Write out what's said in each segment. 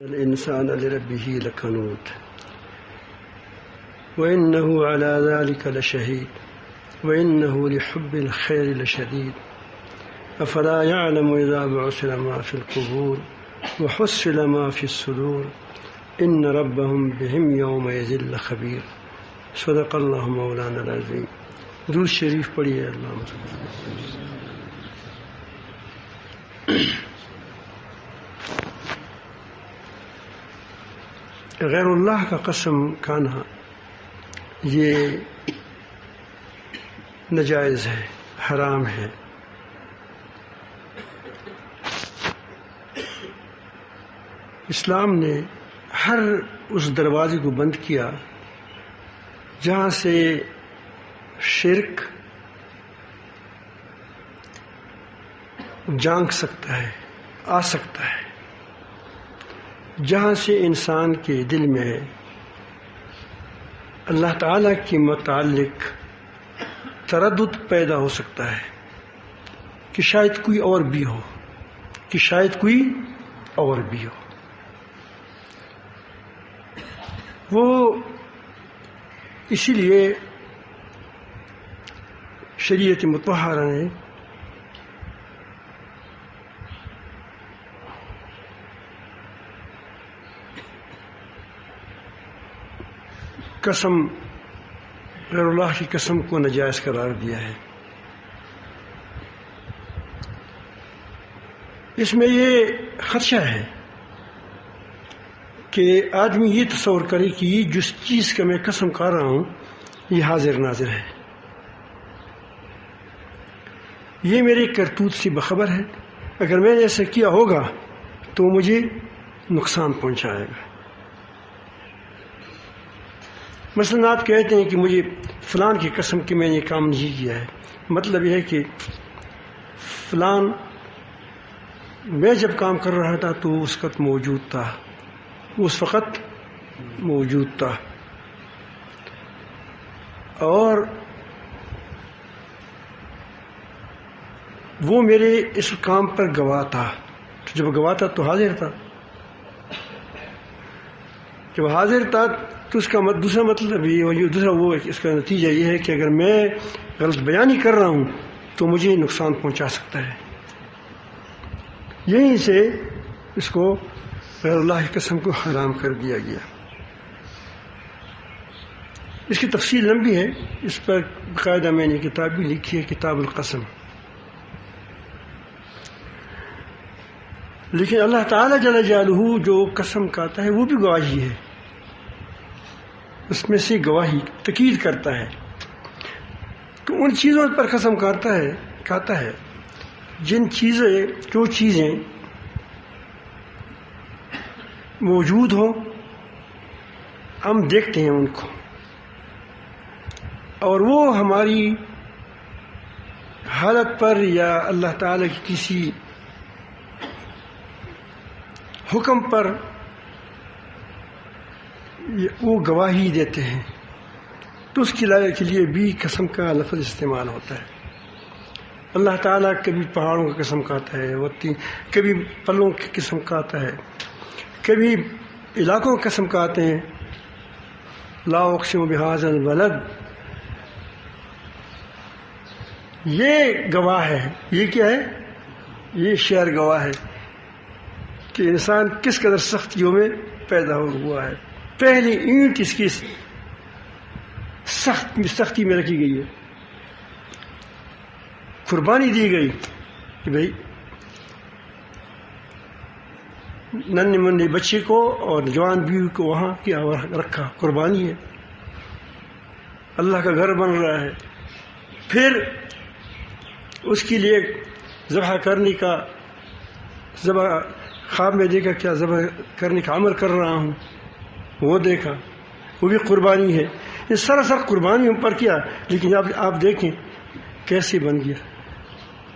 الإنسان لربه لكنود وإنه على ذلك لشهيد وإنه لحب الخير لشديد أفلا يعلم إذا بعثر ما في القبور وحصل ما في الصدور إن ربهم بهم يومئذ لخبير صدق اللہ مولانا العظیم۔ درود شریف پڑھیے اللہ غیر اللہ کا قسم کھانا یہ ناجائز ہے، حرام ہے۔ اسلام نے ہر اس دروازے کو بند کیا جہاں سے شرک جانک سکتا ہے، آ سکتا ہے، جہاں سے انسان کے دل میں اللہ تعالیٰ کے متعلق تردد پیدا ہو سکتا ہے کہ شاید کوئی اور بھی ہو، کہ شاید کوئی اور بھی ہو۔ وہ اسی لیے شریعت مطہرہ نے قسم، غیر اللہ کی قسم کو ناجائز قرار دیا ہے۔ اس میں یہ خدشہ ہے کہ آدمی یہ تصور کرے کہ یہ جس چیز کا میں قسم کھا رہا ہوں یہ حاضر ناظر ہے، یہ میرے کرتوت سے بخبر ہے، اگر میں نے ایسا کیا ہوگا تو مجھے نقصان پہنچائے گا۔ مثلا آپ کہتے ہیں کہ مجھے فلان کی قسم کہ میں نے کام نہیں کیا ہے، مطلب یہ ہے کہ فلان میں جب کام کر رہا تھا تو اس وقت موجود تھا، اس وقت موجود تھا، اور وہ میرے اس کام پر گواہ تھا۔ جب گواہ تھا تو حاضر تھا، جب حاضر تھا تو اس کا دوسرا مطلب اس کا نتیجہ یہ ہے کہ اگر میں غلط بیانی کر رہا ہوں تو مجھے نقصان پہنچا سکتا ہے۔ یہیں سے اس کو غیر اللہ کی قسم کو حرام کر دیا گیا۔ اس کی تفصیل لمبی ہے، اس پر باقاعدہ میں نے کتاب بھی لکھی ہے، کتاب القسم۔ لیکن اللہ تعالیٰ جل جلالہ جو قسم کھاتا ہے وہ بھی گواہی ہے، اس میں سے گواہی تاکید کرتا ہے۔ تو ان چیزوں پر قسم کھاتا ہے جو چیزیں موجود ہوں، ہم دیکھتے ہیں ان کو، اور وہ ہماری حالت پر یا اللہ تعالیٰ کی کسی حکم پر وہ گواہی دیتے ہیں، تو اس کے لیے بھی قسم کا لفظ استعمال ہوتا ہے۔ اللہ تعالیٰ کبھی پہاڑوں کی قسم کھاتا ہے، کبھی پلوں کی قسم کھاتا ہے، کبھی علاقوں کی قسم کھاتے ہیں، لا اقسم بہذا البلد۔ یہ گواہ ہے، یہ کیا ہے؟ یہ شعر گواہ ہے کہ انسان کس قدر سختیوں میں پیدا ہوا ہے۔ پہلی اینٹ اس کی سختی میں رکھی گئی ہے، قربانی دی گئی کہ بھائی ننھے منھے بچے کو اور جوان بیوی کو وہاں کیا رکھا، قربانی ہے، اللہ کا گھر بن رہا ہے۔ پھر اس کے لیے ذبح کرنے کا، خواب میں دیکھا کیا ذبح کرنے کا عمل کر رہا ہوں، وہ دیکھا، وہ بھی قربانی ہے۔ یہ سراسر قربانی پر کیا، لیکن آپ دیکھیں کیسے بن گیا۔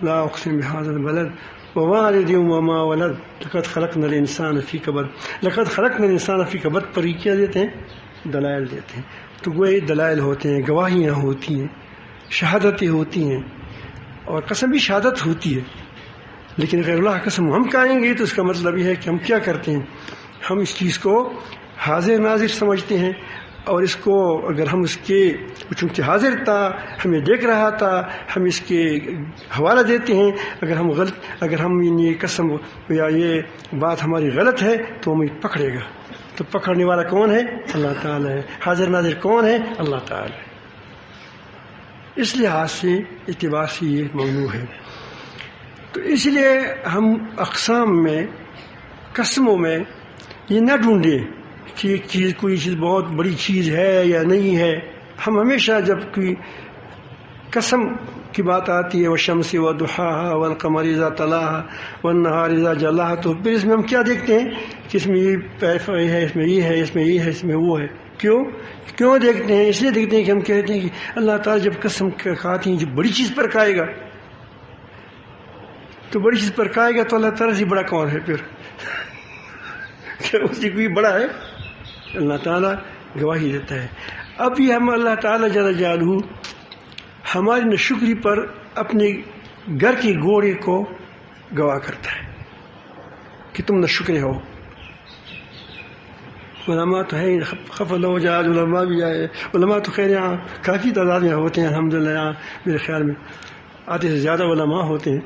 لا اقسم بہذا البلد ووالد وما ولد لقد خلقنا الانسان فی کبد۔ لقد خلقنا الانسان فی کبد پر کیا دیتے ہیں؟ دلائل دیتے ہیں۔ تو وہ دلائل ہوتے ہیں، گواہیاں ہوتی ہیں، شہادتیں ہوتی ہیں، اور قسم بھی شہادت ہوتی ہے۔ لیکن غیر اللہ قسم ہم کھائیں گے تو اس کا مطلب یہ ہے کہ ہم کیا کرتے ہیں، ہم اس چیز کو حاضر ناظر سمجھتے ہیں، اور اس کو اگر ہم اس کے چونکہ حاضر تھا، ہمیں دیکھ رہا تھا، ہم اس کے حوالہ دیتے ہیں، اگر ہم یہ قسم یا یہ بات ہماری غلط ہے تو ہمیں پکڑے گا، تو پکڑنے والا کون ہے؟ اللہ تعالیٰ ہے۔ حاضر ناظر کون ہے؟ اللہ تعالیٰ ہے۔ اس لحاظ سے اعتبار سے یہ ممنوع ہے۔ تو اس لیے ہم اقسام میں، قسموں میں یہ نہ ڈھونڈیں کہ کوئی چیز بہت بڑی چیز ہے یا نہیں ہے۔ ہم ہمیشہ جب کوئی قسم کی بات آتی ہے والشمس وضحاها والقمر اذا تلاها والنهار اذا جلاها، تو پھر اس میں ہم کیا دیکھتے ہیں کہ اس میں یہ ہے، اس میں یہ ہے، اس میں یہ ہے، اس میں وہ ہے۔ کیوں دیکھتے ہیں؟ اس لیے دیکھتے ہیں کہ ہم کہتے ہیں کہ اللہ تعالیٰ جب قسم کھاتے ہیں جو بڑی چیز پر کھائے گا، تو بڑی چیز پر کھائے گا تو اللہ تعالیٰ سے بڑا کون ہے؟ پھر کیا اس سے کوئی بڑا ہے؟ اللہ تعالیٰ گواہی دیتا ہے۔ اب یہ ہم اللہ تعالیٰ جل جلالہ ہماری ناشکری پر اپنے گھر کے گھوڑے کو گواہ کرتا ہے کہ تم ناشکر ہو۔ علماء تو ہے، خف اللہ جاج علماء بھی آئے، علماء تو خیر یہاں کافی تعداد میں ہوتے ہیں الحمدللہ، یہاں میرے خیال میں آدھے سے زیادہ علماء ہوتے ہیں۔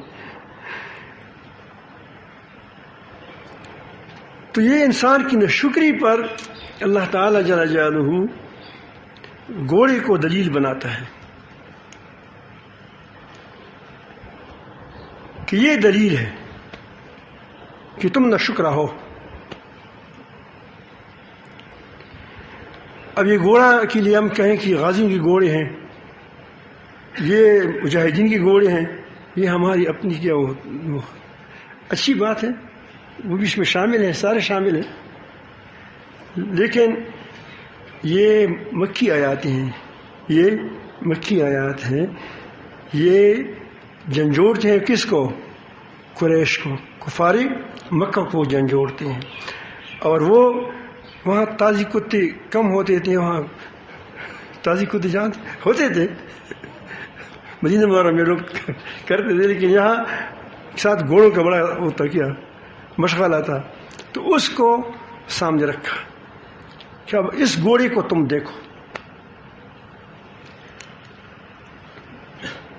تو یہ انسان کی ناشکری پر اللہ تعالیٰ جل جلالہ گھوڑے کو دلیل بناتا ہے کہ یہ دلیل ہے کہ تم ناشکرا ہو۔ اب یہ گھوڑا کے لیے ہم کہیں کہ غازیوں کے گھوڑے ہیں، یہ مجاہدین کے گھوڑے ہیں، یہ ہماری اپنی کیا وہ اچھی بات ہے، وہ بھی اس میں شامل ہیں، سارے شامل ہیں، لیکن یہ مکی آیات ہیں، یہ مکی آیات ہیں، یہ جھنجھوڑتے ہیں کس کو؟ قریش کو، کفار مکہ کو جھنجھوڑتے ہیں۔ اور وہ وہاں تازی کتے کم ہوتے تھے، وہاں تازی کتے جانتے ہوتے تھے، مدینہ منورہ میں لوگ کرتے تھے، لیکن یہاں ساتھ گھوڑوں کا بڑا ہوتا کیا مشغلہ تھا، تو اس کو سامنے رکھا کہ اب اس گھوڑے کو تم دیکھو۔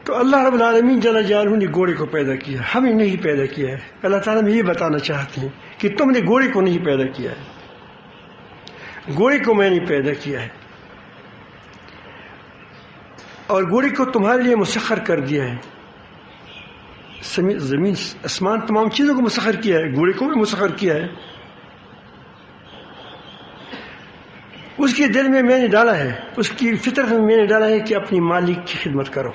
تو اللہ رب العالمین جل جلالہ نے گھوڑے کو پیدا کیا، ہمیں نہیں پیدا کیا ہے۔ اللہ تعالیٰ میں یہ بتانا چاہتے ہیں کہ تم نے گھوڑے کو نہیں پیدا کیا ہے، گھوڑے کو میں نے پیدا کیا ہے، اور گھوڑے کو تمہارے لیے مسخر کر دیا ہے۔ زمین آسمان تمام چیزوں کو مسخر کیا ہے، گھوڑے کو بھی مسخر کیا ہے۔ اس کے دل میں نے ڈالا ہے، اس کی فطرت میں نے ڈالا ہے کہ اپنی مالک کی خدمت کرو۔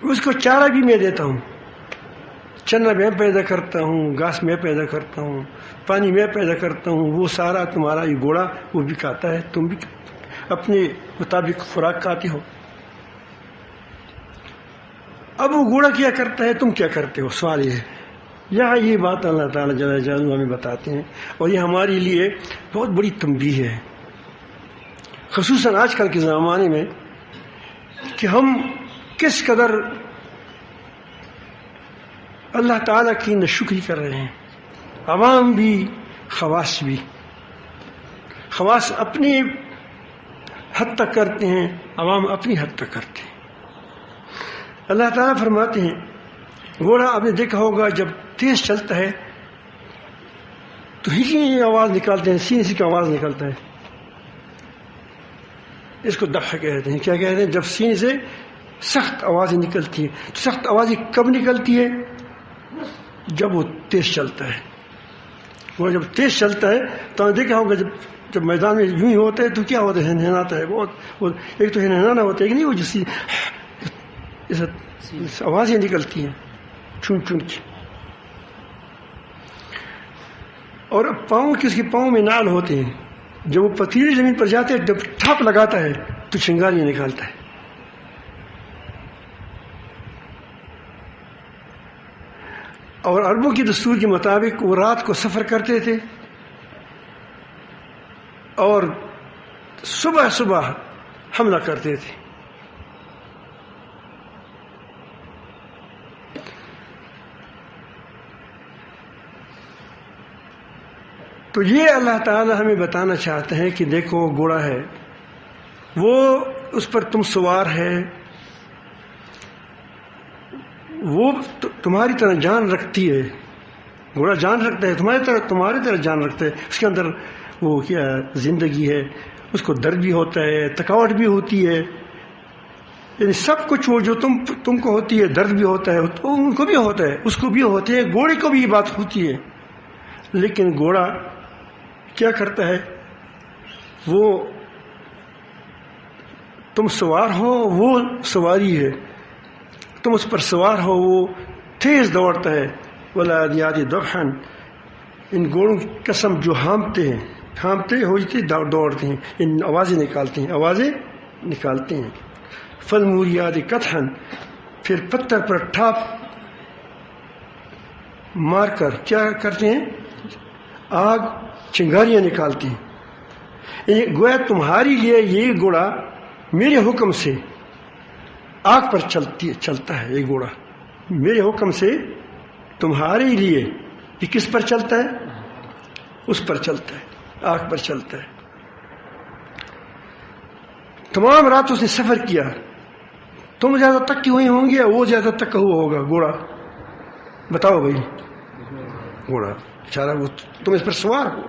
اس کو چارہ بھی میں دیتا ہوں، چنا میں پیدا کرتا ہوں، گھاس میں پیدا کرتا ہوں، پانی میں پیدا کرتا ہوں، وہ سارا تمہارا یہ گھوڑا وہ بھی کھاتا ہے، تم بھی اپنے مطابق خوراک کھاتے ہو۔ اب وہ گھوڑا کیا کرتا ہے، تم کیا کرتے ہو؟ سوال یہ ہے۔ یہاں یہ بات اللہ تعالیٰ جل جلالہ ہمیں بتاتے ہیں، اور یہ ہمارے لیے بہت بڑی تنبیہ ہے، خصوصاً آج کل کے زمانے میں، کہ ہم کس قدر اللہ تعالیٰ کی ناشکری کر رہے ہیں، عوام بھی، خواص بھی۔ خواص اپنی حد تک کرتے ہیں، عوام اپنی حد تک کرتے ہیں۔ اللہ تعالیٰ فرماتے ہیں گھوڑا آپ نے دیکھا ہوگا جب تیز چلتا ہے تو ہی آواز نکالتے ہیں، سینے سے کی آواز نکلتا ہے، اس کو دفع کہتے ہیں۔ کیا کہتے ہیں؟ جب سینے سے سخت آوازیں نکلتی ہیں۔ تو سخت آوازیں کب نکلتی ہے؟ جب وہ تیز چلتا ہے۔ وہ جب تیز چلتا ہے تو آپ نے دیکھا ہوگا جب میدان میں یوں ہی ہوتا ہے تو کیا ہوتا ہے؟ ہنہناتا ہے بہت، ایک تو ہنہنانا ہوتا ہے کہ نہیں، وہ جس آوازیں نکلتی ہیں چن چن کی، اور پاؤں کی، اس کے پاؤں میں نال ہوتے ہیں، جب وہ پتھریلی زمین پر جاتے ہیں، جب ٹھاپ لگاتا ہے تو چنگاریاں نکالتا ہے۔ اور عربوں کی دستور کے مطابق وہ رات کو سفر کرتے تھے اور صبح صبح حملہ کرتے تھے۔ تو یہ اللہ تعالی ہمیں بتانا چاہتے ہیں کہ دیکھو گھوڑا ہے، وہ اس پر تم سوار ہے، وہ تمہاری طرح جان رکھتی ہے، گھوڑا جان رکھتا ہے، تمہاری طرح جان رکھتا ہے، اس کے اندر وہ کیا زندگی ہے، اس کو درد بھی ہوتا ہے، تھکاوٹ بھی ہوتی ہے، یعنی سب کچھ وہ جو تم کو ہوتی ہے، درد بھی ہوتا ہے، ان کو بھی ہوتا ہے، اس کو بھی ہوتے ہے، گھوڑے کو بھی یہ بات ہوتی ہے۔ لیکن گھوڑا کیا کرتا ہے؟ وہ تم سوار ہو، وہ سواری ہے، تم اس پر سوار ہو، وہ تیز دوڑتا ہے۔ والعادیات ضبحا، ان گھوڑوں کی قسم جو ہانپتے ہوتے دوڑتے ہیں، ان آوازیں نکالتے ہیں۔ فالموریات قدحا، پھر پتھر پر ٹھاپ مار کر کیا کرتے ہیں؟ آگ چنگاریاں نکالتے ہیں۔ گویا تمہارے لیے یہ گھوڑا میرے حکم سے آگ پر چلتا ہے، یہ گھوڑا میرے حکم سے تمہارے لیے یہ کس پر چلتا ہے؟ اس پر چلتا ہے، آگ پر چلتا ہے۔ تمام رات اس نے سفر کیا، تم زیادہ تکے ہوئے ہوں گے، وہ زیادہ تکا ہوا ہوگا گھوڑا، بتاؤ بھائی، گھوڑا بیچارہ، وہ تم اس پر سوار ہو۔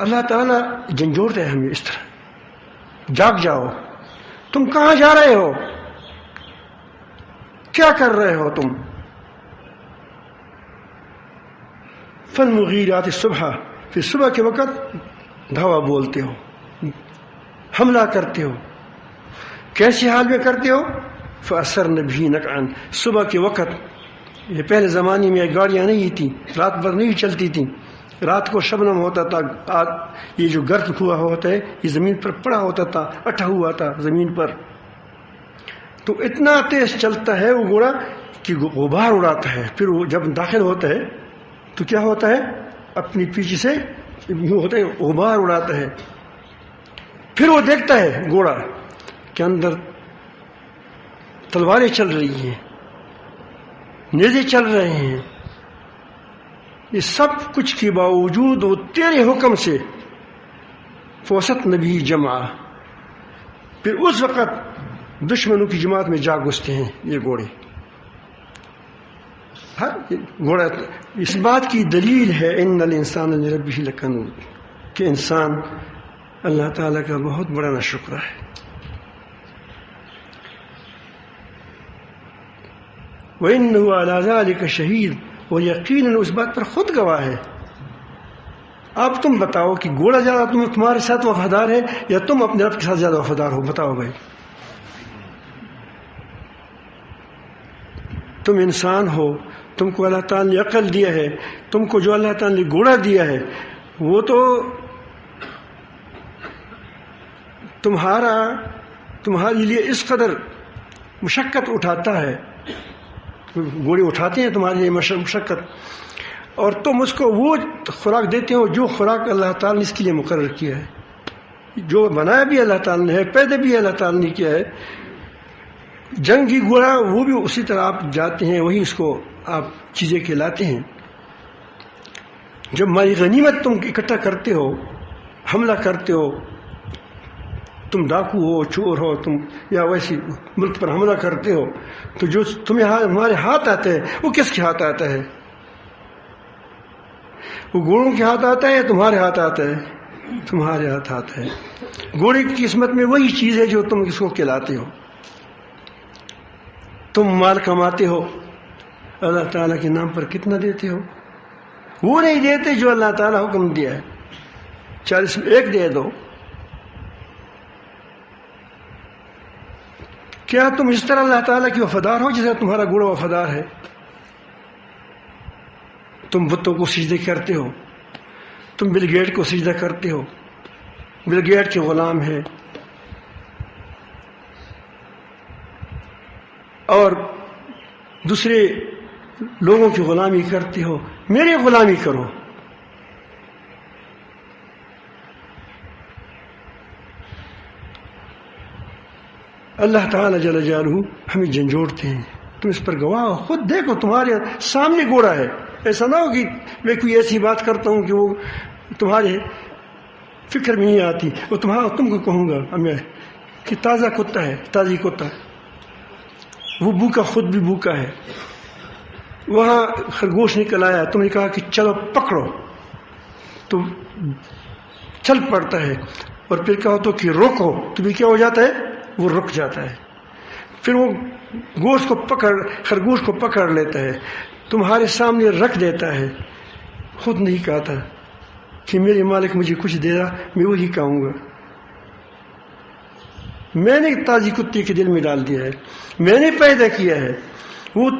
اللہ تعالیٰ جھنجھوڑتا ہے ہمیں اس طرح، جاگ جاؤ، تم کہاں جا رہے ہو، کیا کر رہے ہو تم؟ فالمغیرات صبح، پھر صبح کے وقت دھاوا بولتے ہو، حملہ کرتے ہو، کیسے حال میں کرتے ہو؟ فَأَثَرْنَ بِهِ نَقْعًا، صبح کے وقت، یہ پہلے زمانے میں گاڑیاں نہیں تھیں، رات بھر نہیں چلتی تھیں، رات کو شبنم ہوتا تھا، یہ جو گرد ہوا ہوتا ہے یہ زمین پر پڑا ہوتا تھا، اٹھا ہوا تھا زمین پر، تو اتنا تیز چلتا ہے وہ گھوڑا کہ غبار اڑاتا ہے۔ پھر وہ جب داخل ہوتا ہے تو کیا ہوتا ہے؟ اپنی پیچھے سے یوں ہوتا ہے، غبار اڑاتا ہے۔ پھر وہ دیکھتا ہے گھوڑا کے اندر تلواریں چل رہی ہیں، نیزے چل رہے ہیں، یہ سب کچھ کے باوجود وہ تیرے حکم سے فوسط نبی جمع، پھر اس وقت دشمنوں کی جماعت میں جا گھستے ہیں یہ گھوڑے۔ ہر گھوڑا اس بات کی دلیل ہے ان الانسان لربہ لکنود، کہ انسان اللہ تعالیٰ کا بہت بڑا ناشکرہ ہے۔ وَإِنَّهُ عَلَى ذَلِكَ شَهِيدٌ، اور یقیناً اس بات پر خود گواہ ہے۔ اب تم بتاؤ کہ گھوڑا زیادہ تمہارے ساتھ وفادار ہے یا تم اپنے رب کے ساتھ زیادہ وفادار ہو؟ بتاؤ بھائی، تم انسان ہو، تم کو اللہ تعالیٰ نے عقل دیا ہے، تم کو جو اللہ تعالیٰ نے گھوڑا دیا ہے وہ تو تمہارے لیے اس قدر مشقت اٹھاتا ہے، گھوڑے اٹھاتے ہیں تمہارے لیے مشقت، اور تم اس کو وہ خوراک دیتے ہو جو خوراک اللہ تعالیٰ نے اس کے لیے مقرر کیا ہے، جو بنایا بھی اللہ تعالیٰ نے ہے، پیدا بھی اللہ تعالیٰ نے کیا ہے۔ جنگی گھوڑا وہ بھی اسی طرح آپ جاتے ہیں، وہی اس کو آپ چیزیں کھلاتے ہیں۔ جب مالی غنیمت تم اکٹھا کرتے ہو، حملہ کرتے ہو، تم ڈاکو ہو، چور ہو تم، یا ویسی ملک پر حملہ کرتے ہو، تو جو تمہارے ہاتھ آتا ہے وہ کس کے ہاتھ آتا ہے؟ وہ گھوڑوں کے ہاتھ آتا ہے یا تمہارے ہاتھ آتا ہے؟ تمہارے ہاتھ آتا ہے۔ گھوڑے کی قسمت میں وہی چیز ہے جو تم اس کو کھلاتے ہو۔ تم مال کماتے ہو، اللہ تعالیٰ کے نام پر کتنا دیتے ہو؟ وہ نہیں دیتے جو اللہ تعالیٰ حکم دیا ہے، 40 میں 1 دے دو۔ کیا تم اس طرح اللہ تعالیٰ کی وفادار ہو جیسے تمہارا گھوڑا وفادار ہے؟ تم بتوں کو سجدے کرتے ہو، تم بل گیٹ کو سجدہ کرتے ہو، بل گیٹ کے غلام ہے، اور دوسرے لوگوں کی غلامی کرتے ہو، میری غلامی کرو۔ اللہ تعالیٰ جل جلالہ ہمیں جھنجھوڑتے ہیں، تم اس پر گواہ ہو، خود دیکھو تمہارے سامنے گھوڑا ہے، ایسا نہ ہو کہ میں کوئی ایسی بات کرتا ہوں کہ وہ تمہارے فکر میں نہیں آتی، وہ تم کو کہوں گا میں کہ تازہ کتا ہے، تازی کتا ہے، وہ بھوکا خود بھی بھوکا ہے، وہاں خرگوش نکل آیا، تم نے کہا کہ چلو پکڑو تو چل پڑتا ہے، اور پھر کہو تو کہ روکو تو بھی کیا ہو جاتا ہے، وہ رک جاتا ہے، پھر وہ خرگوش کو پکڑ لیتا ہے، تمہارے سامنے رکھ دیتا ہے، خود نہیں کہتا کہ میرے مالک مجھے کچھ دے رہا، میں وہی کہوں گا، میں نے تازی کتے کے دل میں ڈال دیا ہے، میں نے پیدا کیا ہے، وہ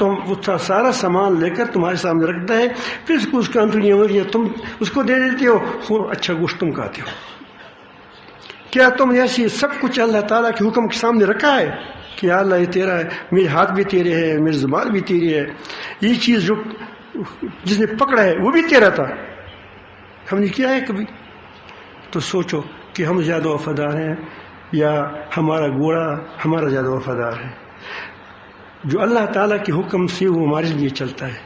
سارا سامان لے کر تمہارے سامنے رکھتا ہے، پھر اس کا انتڑیاں تم اس کو دے دیتے ہو، اچھا گوشت تم کھاتے ہو۔ کیا تم نے ایسی سب کچھ اللہ تعالیٰ کے حکم کے سامنے رکھا ہے کہ یا اللہ یہ تیرا ہے، میرے ہاتھ بھی تیرے ہے، میری زبان بھی تیری ہے، یہ چیز جو جس نے پکڑا ہے وہ بھی تیرا تھا، ہم نے کیا ہے کبھی؟ تو سوچو کہ ہم زیادہ وفادار ہیں یا ہمارا گھوڑا ہمارا زیادہ وفادار ہے؟ جو اللہ تعالیٰ کے حکم سے وہ ہمارے لیے چلتا ہے۔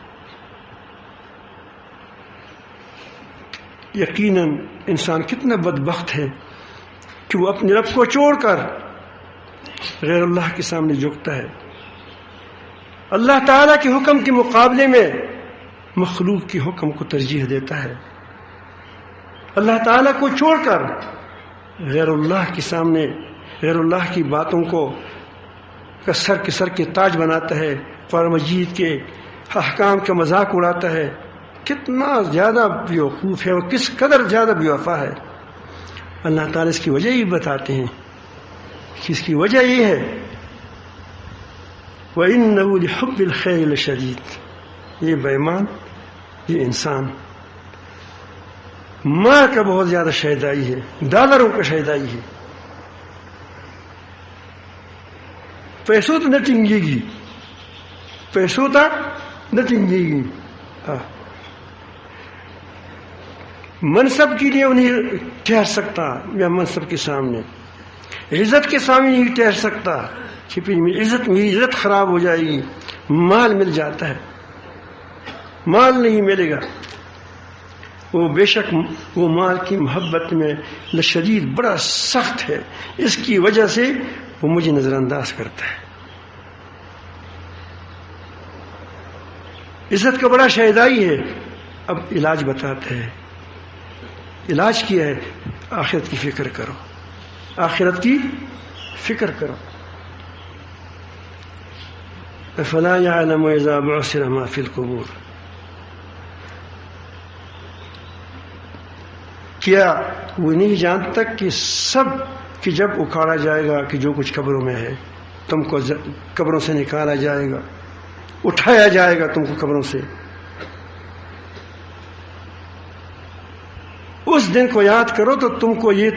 یقیناً انسان کتنا بدبخت ہے کہ وہ اپنے رب کو چھوڑ کر غیر اللہ کے سامنے جھکتا ہے، اللہ تعالیٰ کے حکم کے مقابلے میں مخلوق کے حکم کو ترجیح دیتا ہے، اللہ تعالیٰ کو چھوڑ کر غیر اللہ کے سامنے غیر اللہ کی باتوں کو سر کے تاج بناتا ہے، قرآن مجید کے احکام کا مذاق اڑاتا ہے۔ کتنا زیادہ بیوقوف ہے اور کس قدر زیادہ بے وفا ہے۔ اللہ تعالیٰ اس کی وجہ ہی بتاتے ہیں کہ اس کی وجہ یہ ہے وَإِنَّهُ لِحُبِّ الْخَيْرِ لَشَدِيدٌ، یہ بے ایمان، یہ انسان ماں کا بہت زیادہ شیدائی ہے، ڈالروں کا شیدائی ہے، پیسوں تو نہ ٹنگے گی، پیسوں تک نہ ٹنگے گی، منصب کے لیے نہیں ٹھہر سکتا، یا منصب کے سامنے عزت کے سامنے نہیں ٹھہر سکتا، چھپی میں عزت خراب ہو جائے گی، مال مل جاتا ہے، مال نہیں ملے گا، وہ بے شک وہ مال کی محبت میں لشدید بڑا سخت ہے، اس کی وجہ سے وہ مجھے نظر انداز کرتا ہے۔ عزت کا بڑا شیدائی ہے۔ اب علاج بتاتے ہیں، علاج کیا ہے؟ آخرت کی فکر کرو، آخرت کی فکر کرو۔ افلا يعلم اذا بعثر ما في القبور، کیا وہ نہیں جانتا کہ سب کہ جب اکھاڑا جائے گا کہ جو کچھ قبروں میں ہے، تم کو قبروں سے نکالا جائے گا، اٹھایا جائے گا تم کو قبروں سے، اس دن کو یاد کرو تو تم کو یہ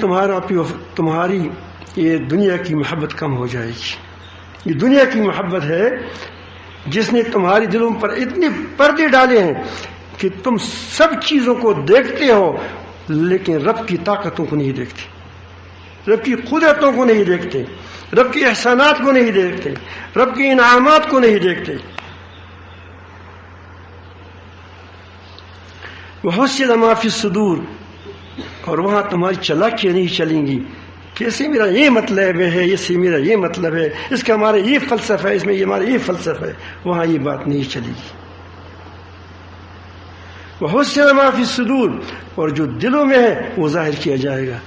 تمہاری یہ دنیا کی محبت کم ہو جائے گی۔ یہ دنیا کی محبت ہے جس نے تمہاری دلوں پر اتنے پردے ڈالے ہیں کہ تم سب چیزوں کو دیکھتے ہو لیکن رب کی طاقتوں کو نہیں دیکھتے، رب کی قدرتوں کو نہیں دیکھتے، رب کے احسانات کو نہیں دیکھتے، رب کے انعامات کو نہیں دیکھتے۔ وَحُصِّلَ مَا فِي الصُّدُورِ، اور وہاں تمہاری چالاکیاں نہیں چلیں گی کہ اسے میرا یہ مطلب ہے، اس سے میرا یہ مطلب ہے، اس کا ہمارا یہ فلسفہ ہے، اس میں یہ ہمارا یہ فلسفہ ہے، وہاں یہ بات نہیں چلے گی۔ وَحُصِّلَ مَا فِي الصُّدُورِ، اور جو دلوں میں ہے وہ ظاہر کیا جائے گا۔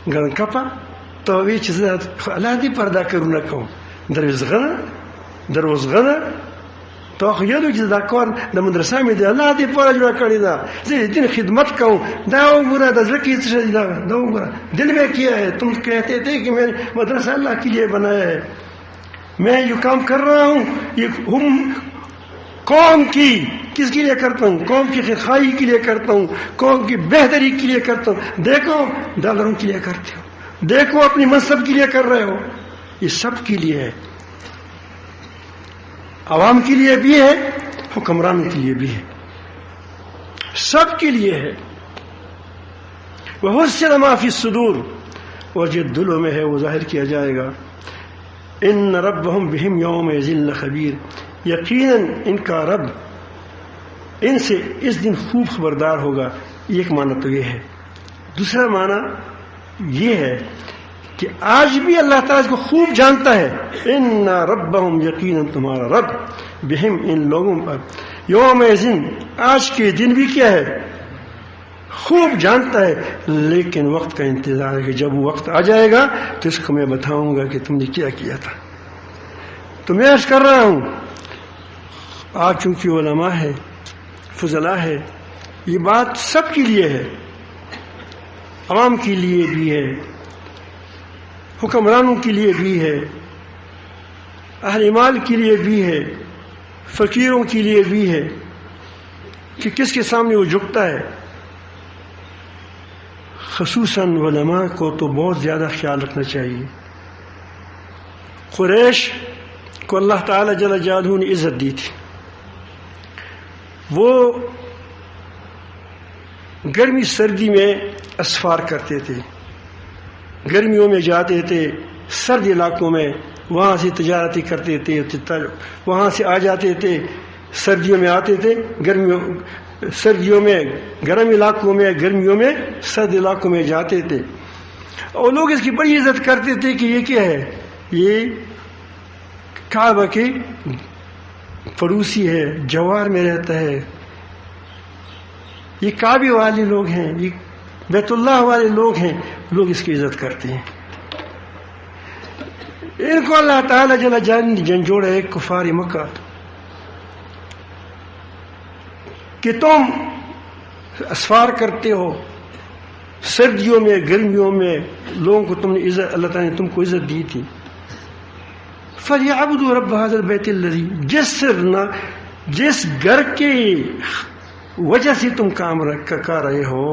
گرن کپا تو یہ چیز اللہ دی پردہ کروں نہ کہوں دروز غنا تو خیالو چې دا کار د مدرسه مې دی الله دې پاره جوړه کړې ده، زه د دین خدمت کوم، دا وګوره د زړه کې څه شي دا وګوره دل میں کیا ہے، تم کہتے تھے کہ میں مدرسہ اللہ کے لیے بنایا ہے، میں جو کام کر رہا ہوں یہ قوم کی کس کے لیے کرتا ہوں؟ قوم کی خیرخواہی کے لیے کرتا ہوں، قوم کی بہتری کے لیے کرتا ہوں۔ دیکھو ڈالروں کے لیے کرتے ہو، دیکھو اپنی منصب کے لیے کر رہے ہو، یہ سب کے لیے ہے، عوام کے لیے بھی ہے، حکمرانوں کے لیے بھی ہے، سب کے لیے ہے۔ وَحُصِّلَ مَا فِي الصُّدُورِ، اور جو دلوں میں ہے وہ ظاہر کیا جائے گا۔ إِنَّ رَبَّهُمْ بِهِمْ يَوْمَئِذٍ لَخَبِيرٌ، یقیناً ان کا رب ان سے اس دن خوب خبردار ہوگا. ایک معنی تو یہ ہے. دوسرا معنی یہ ہے کہ آج بھی اللہ تعالیٰ اس کو خوب جانتا ہے. ان ربہم یقیناً تمہارا رب بہم ان لوگوں پر یوم ذن آج کے دن بھی کیا ہے خوب جانتا ہے. لیکن وقت کا انتظار ہے کہ جب وہ وقت آ جائے گا تو اس کو میں بتاؤں گا کہ تم نے کیا کیا تھا. تو میں عرض کر رہا ہوں آج چونکہ علماء ہے فضلاء ہے یہ بات سب کے لیے ہے. عوام کے لیے بھی ہے حکمرانوں کے لیے بھی ہے اہل مال کے لیے بھی ہے فقیروں کے لیے بھی ہے کہ کس کے سامنے وہ جھکتا ہے. خصوصاً علماء کو تو بہت زیادہ خیال رکھنا چاہیے. قریش کو اللہ تعالی جل جلالہ نے عزت دی تھی. وہ گرمی سردی میں اسفار کرتے تھے. گرمیوں میں جاتے تھے سرد علاقوں میں وہاں سے تجارتی کرتے تھے وہاں سے آ جاتے تھے. سردیوں میں آتے تھے سردیوں میں گرم علاقوں میں گرمیوں میں سرد علاقوں میں جاتے تھے. اور لوگ اس کی بڑی عزت کرتے تھے کہ یہ کیا ہے یہ کعبہ کے پڑوسی ہے جوار میں رہتا ہے یہ کعبے والے لوگ ہیں یہ بیت اللہ والے لوگ ہیں. لوگ اس کی عزت کرتے ہیں. ان کو اللہ تعالیٰ جل جان جھنجھوڑا ہے کفار مکہ کہ تم اسفار کرتے ہو سردیوں میں گرمیوں میں لوگوں کو تم نے عزت اللہ تعالیٰ نے تم کو عزت دی تھی. فَلْيَعْبُدُوا رَبَّ هَذَا الْبَيْتِ الَّذِي جس گھر کی وجہ سے تم کام کر رہے ہو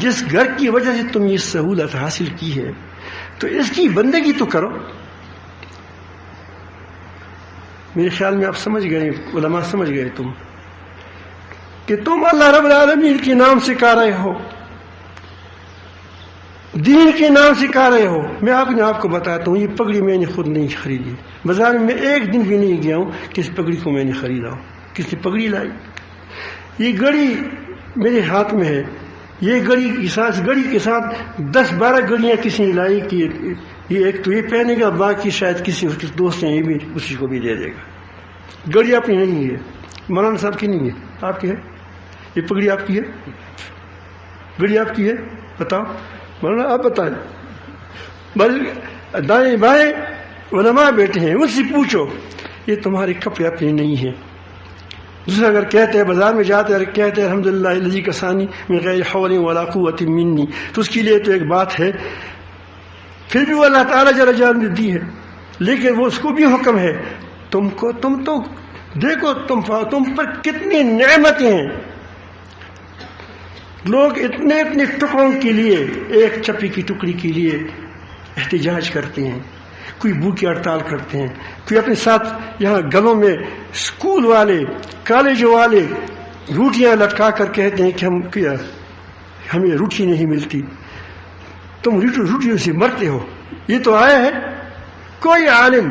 جس گھر کی وجہ سے تم یہ سہولت حاصل کی ہے تو اس کی بندگی تو کرو. میرے خیال میں آپ سمجھ گئے علماء سمجھ گئے تم کہ تم اللہ رب العالمین کے نام سکھا رہے ہو دین کے نام سکھا رہے ہو. میں آپ کو بتاتا ہوں یہ پگڑی میں نے خود نہیں خریدی. بازار میں ایک دن بھی نہیں گیا ہوں کہ اس پگڑی کو میں نے خریدا ہوں. کس نے پگڑی لائی؟ یہ گھڑی میرے ہاتھ میں ہے. یہ گھڑی کے ساتھ 10-12 گھڑیاں کسی نے لائی کہ یہ ایک تو یہ پہنے گا باقی شاید کسی اس کے دوست نے یہ بھی اسی کو بھی دے دے گا. گھڑی اپنی نہیں ہے مولانا صاحب کی نہیں ہے آپ کی ہے. یہ پگڑی آپ کی ہے گھڑی آپ کی ہے بتاؤ مولانا آپ بتائیں. دائیں بائیں علماء بیٹھے ہیں ان سے پوچھو یہ تمہارے کپڑے اپنے نہیں ہیں. دوسرا اگر کہتے ہیں بازار میں جاتے ہیں کہتے ہیں الحمدللہ الذی کسانی من غیر حول ولا قوت منی تو اس کے لیے تو ایک بات ہے. پھر بھی وہ اللہ تعالیٰ جل جلالہ نے دی ہے لیکن وہ اس کو بھی حکم ہے تم تو دیکھو تم پر کتنی نعمتیں ہیں. لوگ اتنے ٹکڑوں کے لیے ایک چپی کی ٹکڑی کے لیے احتجاج کرتے ہیں کوئی بھوکی ہڑتال کرتے ہیں کوئی اپنے ساتھ یہاں گلوں میں اسکول والے کالج والے روٹیاں لٹکا کر کہتے ہیں کہ ہمیں روٹی نہیں ملتی تم روٹیوں سے مرتے ہو. یہ تو آیا ہے کوئی عالم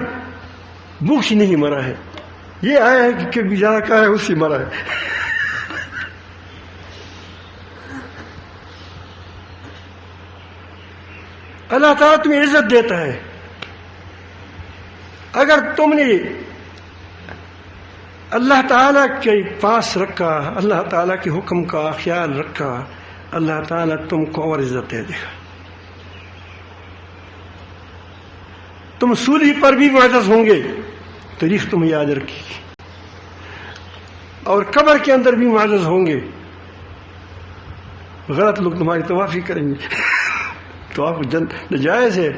بھوک سے نہیں مرا ہے. یہ آیا ہے کہ بیچارہ کا ہے اس سے مرا ہے. اللہ تعالیٰ تمہیں عزت دیتا ہے اگر تم نے اللہ تعالیٰ کے پاس رکھا اللہ تعالیٰ کے حکم کا خیال رکھا اللہ تعالیٰ تم کو اور عزت دے دے گا. تم سولی پر بھی معزز ہوں گے تاریخ تمہیں یاد رکھے گی اور قبر کے اندر بھی معزز ہوں گے. غلط لوگ تمہاری توافی کریں گے طواف ناجائز ہے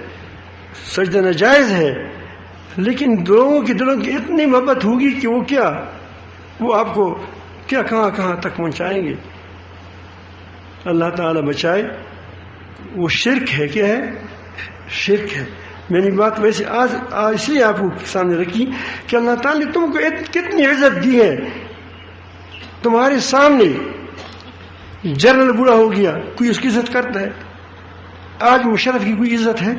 سجدہ ناجائز ہے لیکن لوگوں کے دلوں کی اتنی محبت ہوگی کہ وہ آپ کو کہاں تک پہنچائیں گے. اللہ تعالیٰ بچائے. وہ شرک ہے کیا ہے شرک ہے. میں نے بات ویسے آج اس لیے آپ کو سامنے رکھی کہ اللہ تعالیٰ نے تم کو کتنی عزت دی ہے. تمہارے سامنے جنرل بوڑھا ہو گیا کوئی اس کی عزت کرتا ہے. آج مشرف کی کوئی عزت ہے؟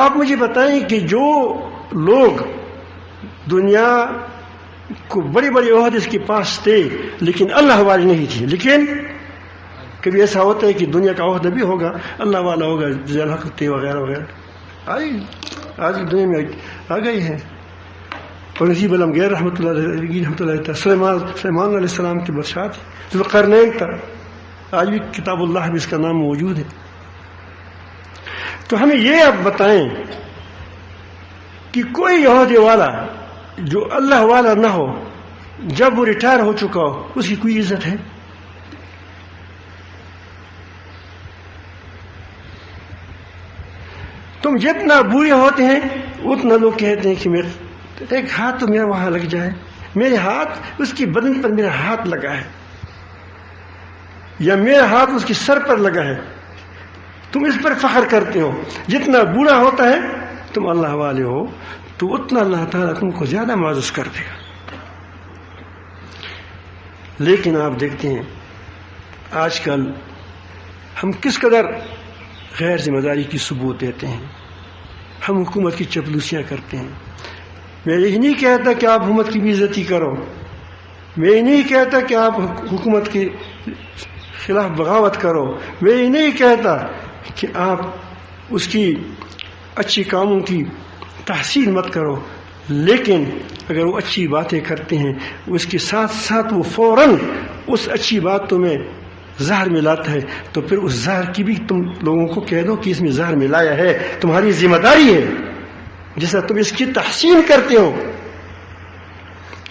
آپ مجھے بتائیں کہ جو لوگ دنیا کو بڑی بڑی عہد اس کے پاس تھے لیکن اللہ والی نہیں تھی. لیکن کبھی ایسا ہوتا ہے کہ دنیا کا عہدہ بھی ہوگا, اللہ والا ہوگا, ذیل حقتے وغیرہ وغیرہ, آج دنیا میں آ گئی ہے. اور نجیب الامغیر رحمۃ اللہ سلیمان علیہ السلام کی بادشاہ تھی, ذوالقرنین تھا, آج بھی کتاب اللہ میں اس کا نام موجود ہے. تو ہمیں یہ اب بتائیں کہ کوئی عہدے والا جو اللہ والا نہ ہو, جب وہ ریٹائر ہو چکا ہو, اس کی کوئی عزت ہے؟ تم جتنا بوڑھے ہوتے ہیں اتنا لوگ کہتے ہیں کہ ایک ہاتھ تو میرا وہاں لگ جائے, میرے ہاتھ اس کی بدن پر میرا ہاتھ لگا ہے, یا میرا ہاتھ اس کی سر پر لگا ہے. تم اس پر فخر کرتے ہو. جتنا بوڑھا ہوتا ہے تم اللہ والے ہو تو اتنا اللہ تعالیٰ تم کو زیادہ معزز کر دے گا. لیکن آپ دیکھتے ہیں آج کل ہم کس قدر غیر ذمہ داری کی ثبوت دیتے ہیں. ہم حکومت کی چپلوسیاں کرتے ہیں. میں یہ نہیں کہتا کہ آپ حکومت کی بے عزتی کرو, میں یہ نہیں کہتا کہ آپ حکومت کے خلاف بغاوت کرو, میں یہ نہیں کہتا کہ آپ اس کی اچھی کاموں کی تحسین مت کرو. لیکن اگر وہ اچھی باتیں کرتے ہیں اس کے ساتھ ساتھ وہ فوراً اس اچھی باتوں میں زہر ملاتا ہے, تو پھر اس زہر کی بھی تم لوگوں کو کہہ دو کہ اس میں زہر ملایا ہے, تمہاری ذمہ داری ہے. جیسا تم اس کی تحسین کرتے ہو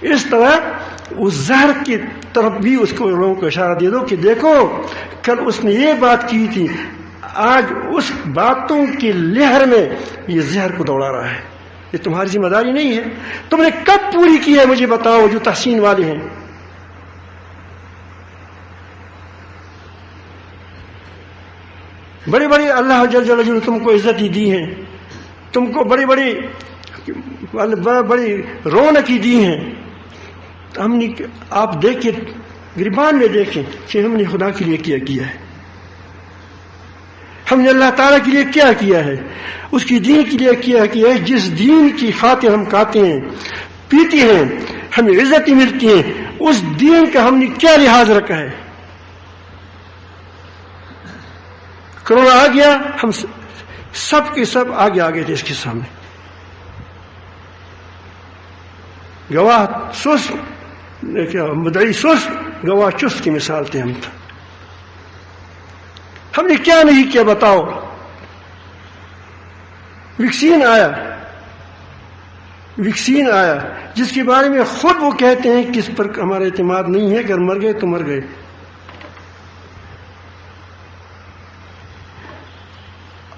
اس طرح اس زہر کی طرف بھی اس کو لوگوں کو اشارہ دے دو کہ دیکھو کل اس نے یہ بات کی تھی, آج اس باتوں کی لہر میں یہ زہر کو دوڑا رہا ہے. یہ تمہاری ذمہ داری نہیں ہے. تم نے کب پوری کی ہے مجھے بتاؤ, جو تحسین والے ہیں. بڑی بڑی اللہ جل جلالہ تم کو عزت ہی دی ہے, تم کو بڑی بڑی رونقی دی ہیں. ہم نے آپ دیکھیں گریبان میں دیکھیں کہ ہم نے خدا کے لیے کیا ہے, ہم نے اللہ تعالیٰ کے لیے کیا ہے, اس کی دین کے لیے کیا ہے. جس دین کی خاطر ہم کھاتے ہیں پیتے ہیں ہمیں عزتیں ملتی ہیں, اس دین کا ہم نے کیا لحاظ رکھا ہے. کرونا آ گیا, ہم سب کے سب آگے تھے اس کے سامنے. گواہ سست, مدعی سست, گواہ چست کی مثال تھے ہم. ہم نے کیا نہیں کیا بتاؤ. ویکسین آیا جس کے بارے میں خود وہ کہتے ہیں کہ اس پر ہمارا اعتماد نہیں ہے, اگر مر گئے تو مر گئے.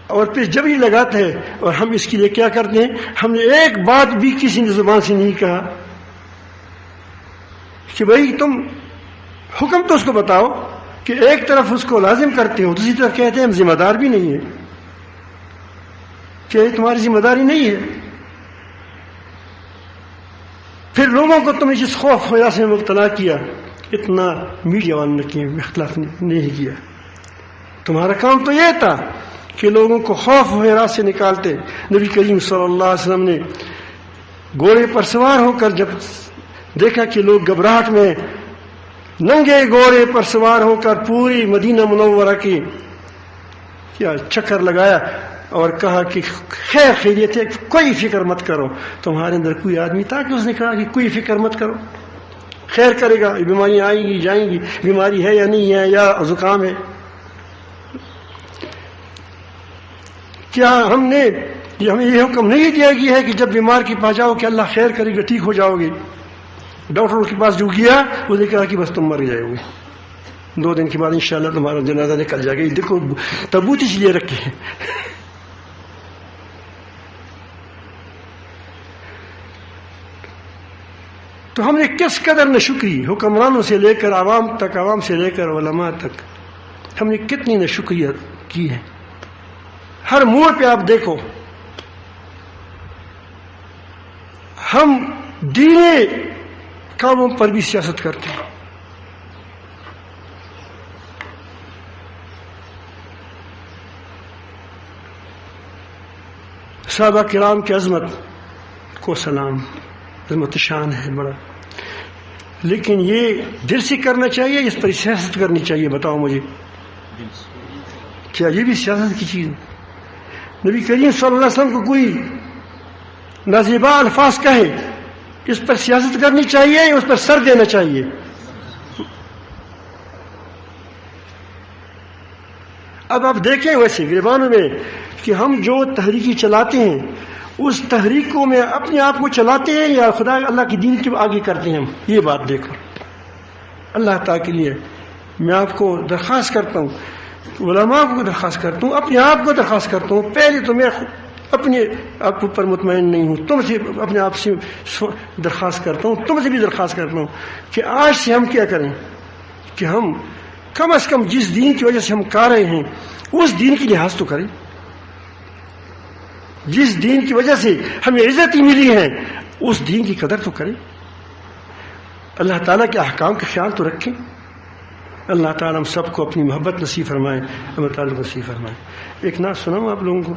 اور پھر جب یہ لگاتا ہے اور ہم اس کے لیے کیا کرتے ہیں, ہم نے ایک بات بھی کسی نے زبان سے نہیں کہا کہ بھائی تم حکم تو اس کو بتاؤ, کہ ایک طرف اس کو لازم کرتے ہو, دوسری طرف کہتے ہیں ہم ذمہ دار بھی نہیں ہیں. کہ یہ تمہاری ذمہ داری نہیں ہے. پھر لوگوں کو تم نے جس خوف وجہ سے مبتلا کیا, اتنا میڈیا والوں نے کیا, اختلاف نہیں کیا. تمہارا کام تو یہ تھا کہ لوگوں کو خوف و ہراس سے نکالتے. نبی کریم صلی اللہ علیہ وسلم نے گھوڑے پر سوار ہو کر جب دیکھا کہ لوگ گھبراہٹ میں ننگے گھوڑے پر سوار ہو کر پوری مدینہ منورہ کی کیا چکر لگایا اور کہا کہ خیر خیریت ہے, کوئی فکر مت کرو. تمہارے اندر کوئی آدمی تھا کہ اس نے کہا کہ کوئی فکر مت کرو, خیر کرے گا, بیماریاں آئیں گی جائیں گی, بیماری ہے یا نہیں ہے, یا زکام ہے. کیا ہمیں یہ حکم نہیں دیا گیا ہے کہ جب بیمار کے پاس جاؤ کہ اللہ خیر کرے گا, ٹھیک ہو جاؤ گے. ڈاکٹر کے پاس جو گیا اس نے کہا کہ بس تم مر جائے گے, 2 دن کے بعد انشاءاللہ تمہارا جنازہ نکل جائے گا. دیکھو تابوت اس لیے رکھے ہیں. تو ہم نے کس قدر ناشکری حکمرانوں سے لے کر عوام تک, عوام سے لے کر علماء تک, ہم نے کتنی ناشکری کی ہے. ہر موڑ پہ آپ دیکھو ہم دینی کاموں پر بھی سیاست کرتے ہیں. صحابہ کرام کی عظمت کو سلام, عظمت شان ہے بڑا. لیکن یہ دل سے کرنا چاہیے، اس پر سیاست کرنی چاہیے؟ بتاؤ مجھے، کیا یہ بھی سیاست کی چیز ہے؟ نبی کریم صلی اللہ علیہ وسلم کو کوئی نازیبا الفاظ کہے، اس پر سیاست کرنی چاہیے، اس پر سر دینا چاہیے؟ اب آپ دیکھیں ویسے گریبانوں میں کہ ہم جو تحریکی چلاتے ہیں اس تحریکوں میں اپنے آپ کو چلاتے ہیں یا خدا اللہ کی دین کے آگے کرتے ہیں ہم؟ یہ بات دیکھو، اللہ تعالیٰ کے لیے میں آپ کو درخواست کرتا ہوں، علماء کو درخواست کرتا ہوں، اپنے آپ کو درخواست کرتا ہوں، پہلے تو میں اپنے آپ پر مطمئن نہیں ہوں، تم سے اپنے آپ سے درخواست کرتا ہوں، تم سے بھی درخواست کرتا ہوں کہ آج سے ہم کیا کریں کہ ہم کم از کم جس دین کی وجہ سے ہم کر رہے ہیں اس دین کی لحاظ تو کریں، جس دین کی وجہ سے ہمیں عزت ملی ہے اس دین کی قدر تو کریں، اللہ تعالیٰ کے احکام کا خیال تو رکھیں۔ اللہ تعالیٰ ہم سب کو اپنی محبت نصیب فرمائے، ہمیں تعلق نصیب فرمائے۔ ایک نعت سناؤں آپ لوگوں کو؟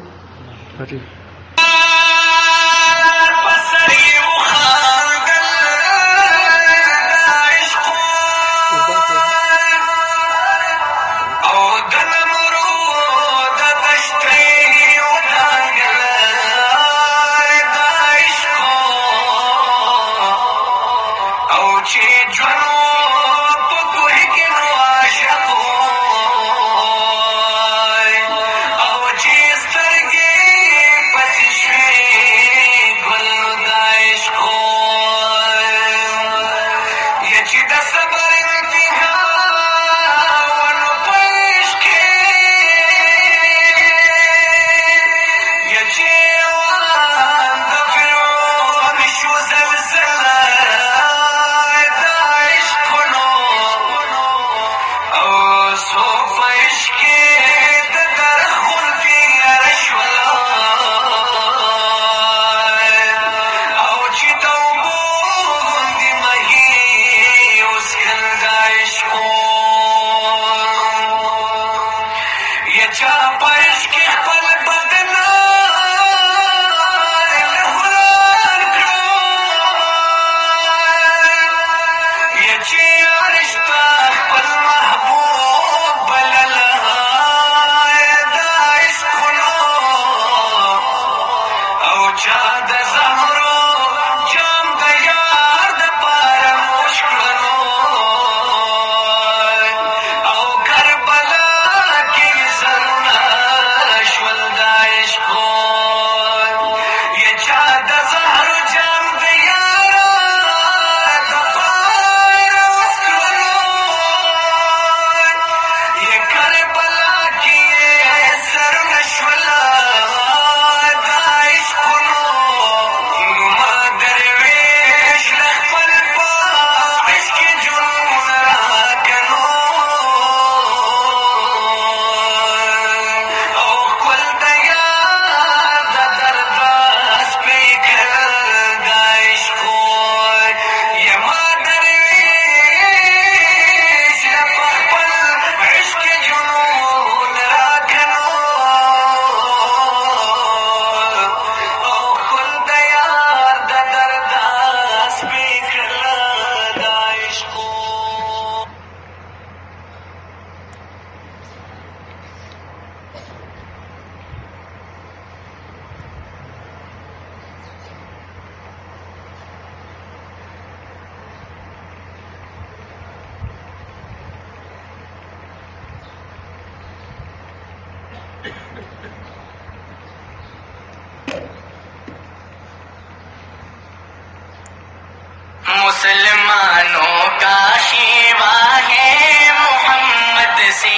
مسلمانوں کا شیوا ہے محمد سے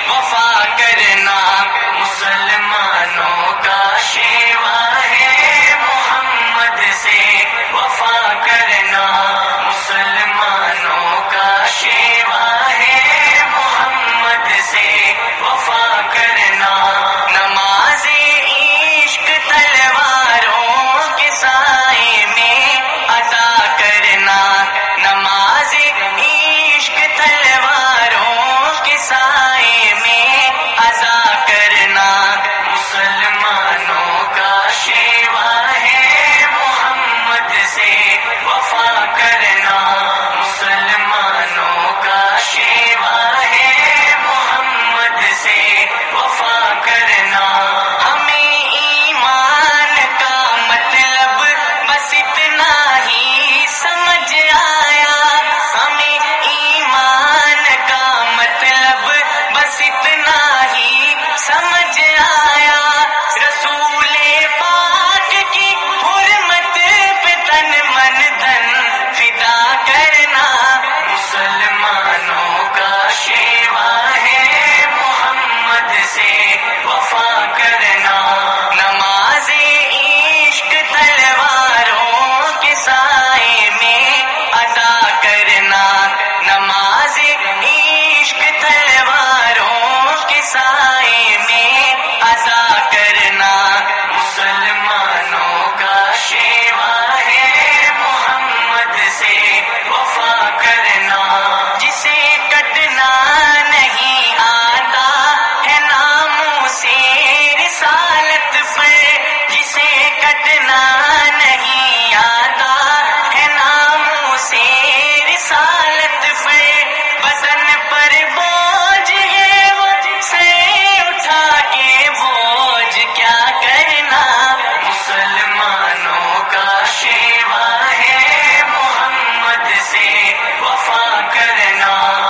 وفا کرنا، مسلمانوں کا شیوا ہے محمد سے وفا کرنا، مسلمانوں کا شیوا ہے محمد سے وفا کرنا، نماز عشق تلواروں کے سائے میں ادا کرنا، نماز عشق تلواروں کے سائے میں ادا کرنا، وفا کرنا.